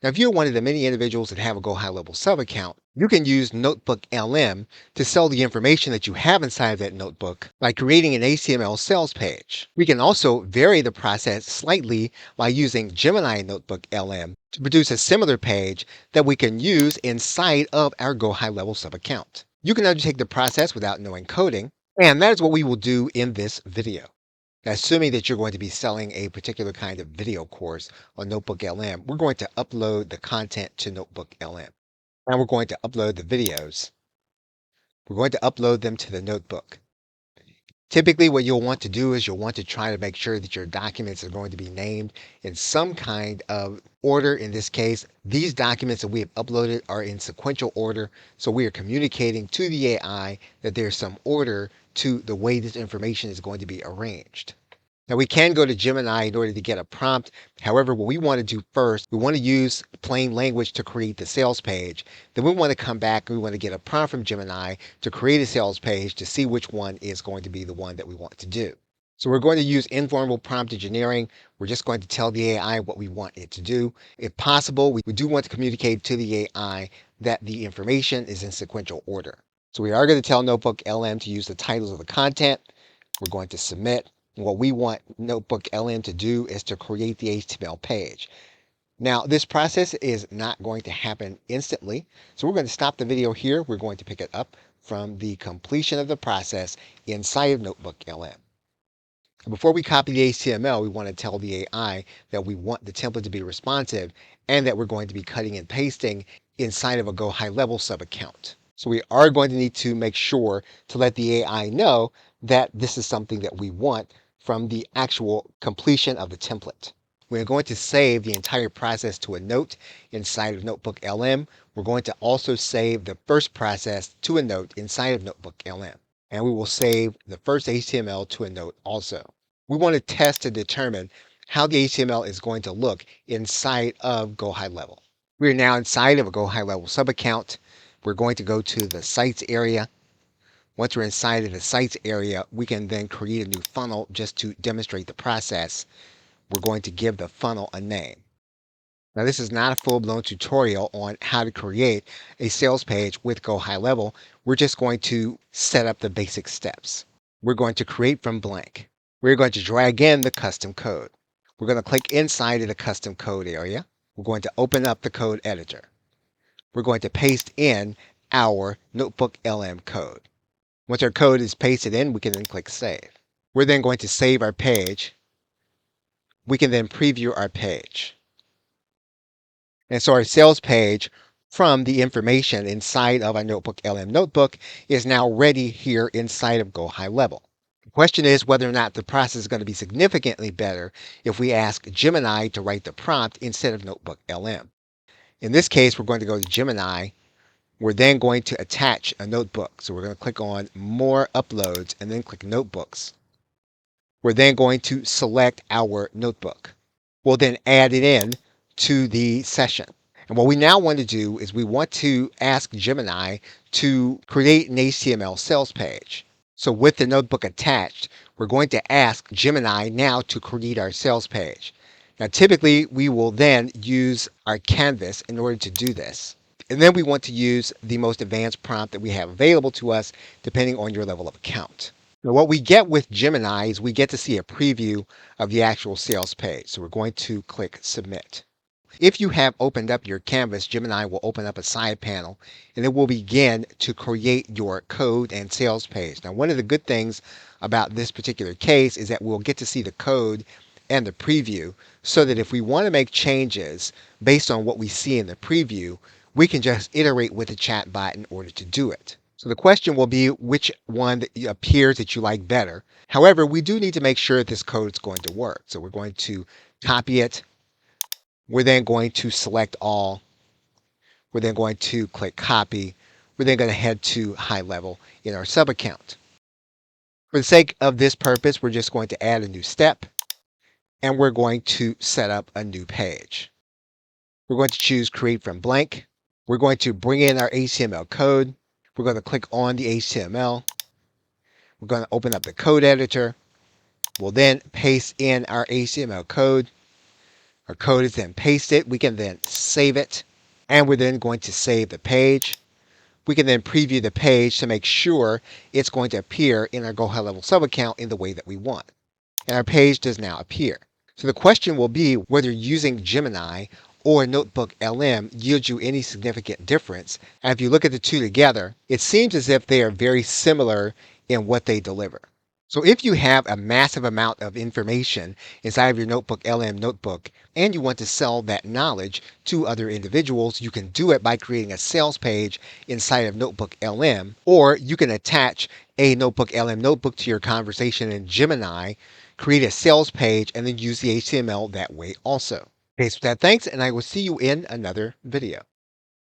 Now, if you're one of the many individuals that have a GoHighLevel sub account, you can use NotebookLM to sell the information that you have inside of that notebook by creating an HTML sales page. We can also vary the process slightly by using Gemini NotebookLM to produce a similar page that we can use inside of our GoHighLevel sub account. You can undertake the process without knowing coding, and that is what we will do in this video. Assuming that you're going to be selling a particular kind of video course on NotebookLM, we're going to upload the content to NotebookLM. And we're going to upload the videos. We're going to upload them to the notebook. Typically, what you'll want to do is you'll want to try to make sure that your documents are going to be named in some kind of order. In this case, these documents that we have uploaded are in sequential order. So we are communicating to the AI that there's some order to the way this information is going to be arranged. Now we can go to Gemini in order to get a prompt. However, what we want to do first, we want to use plain language to create the sales page. Then we want to come back and we want to get a prompt from Gemini to create a sales page to see which one is going to be the one that we want to do. So we're going to use informal prompt engineering. We're just going to tell the AI what we want it to do. If possible, we do want to communicate to the AI that the information is in sequential order. So we are going to tell NotebookLM to use the titles of the content. We're going to submit. What we want NotebookLM to do is to create the HTML page. Now, this process is not going to happen instantly. So we're going to stop the video here. We're going to pick it up from the completion of the process inside of NotebookLM. Before we copy the HTML, we want to tell the AI that we want the template to be responsive and that we're going to be cutting and pasting inside of a GoHighLevel sub account. So we are going to need to make sure to let the AI know that this is something that we want from the actual completion of the template. We're going to save the entire process to a note inside of NotebookLM. We're going to also save the first process to a note inside of NotebookLM. And we will save the first HTML to a note also. We want to test to determine how the HTML is going to look inside of GoHighLevel. We are now inside of a GoHighLevel sub account. We're going to go to the sites area. Once we're inside of the sites area, we can then create a new funnel just to demonstrate the process. We're going to give the funnel a name. Now, this is not a full-blown tutorial on how to create a sales page with GoHighLevel. We're just going to set up the basic steps. We're going to create from blank. We're going to drag in the custom code. We're going to click inside of the custom code area. We're going to open up the code editor. We're going to paste in our NotebookLM code. Once our code is pasted in, we can then click Save. We're then going to save our page. We can then preview our page. And so our sales page from the information inside of our NotebookLM notebook is now ready here inside of GoHighLevel. The question is whether or not the process is going to be significantly better if we ask Gemini to write the prompt instead of NotebookLM. In this case, we're going to go to Gemini. We're then going to attach a notebook. So we're going to click on More Uploads and then click Notebooks. We're then going to select our notebook. We'll then add it in to the session. And what we now want to do is we want to ask Gemini to create an HTML sales page. So with the notebook attached, we're going to ask Gemini now to create our sales page. Now, typically, we will then use our canvas in order to do this. And then we want to use the most advanced prompt that we have available to us, depending on your level of account. Now, what we get with Gemini is we get to see a preview of the actual sales page. So we're going to click Submit. If you have opened up your canvas, Gemini will open up a side panel and it will begin to create your code and sales page. Now, one of the good things about this particular case is that we'll get to see the code and the preview so that if we want to make changes based on what we see in the preview, we can just iterate with the chat bot in order to do it. So the question will be which one that appears that you like better. However, we do need to make sure that this code is going to work. So we're going to copy it. We're then going to select all. We're then going to click copy. We're then going to head to high level in our sub account. For the sake of this purpose, we're just going to add a new step and we're going to set up a new page. We're going to choose create from blank. We're going to bring in our HTML code. We're going to click on the HTML. We're going to open up the code editor. We'll then paste in our HTML code. Our code is then pasted. We can then save it, and we're then going to save the page. We can then preview the page to make sure it's going to appear in our GoHighLevel sub account in the way that we want. And our page does now appear. So the question will be whether using Gemini or NotebookLM yields you any significant difference. And if you look at the two together, it seems as if they are very similar in what they deliver. So if you have a massive amount of information inside of your NotebookLM notebook and you want to sell that knowledge to other individuals, you can do it by creating a sales page inside of NotebookLM, or you can attach a NotebookLM notebook to your conversation in Gemini, create a sales page, and then use the HTML that way also. Okay, so with that, thanks, and I will see you in another video.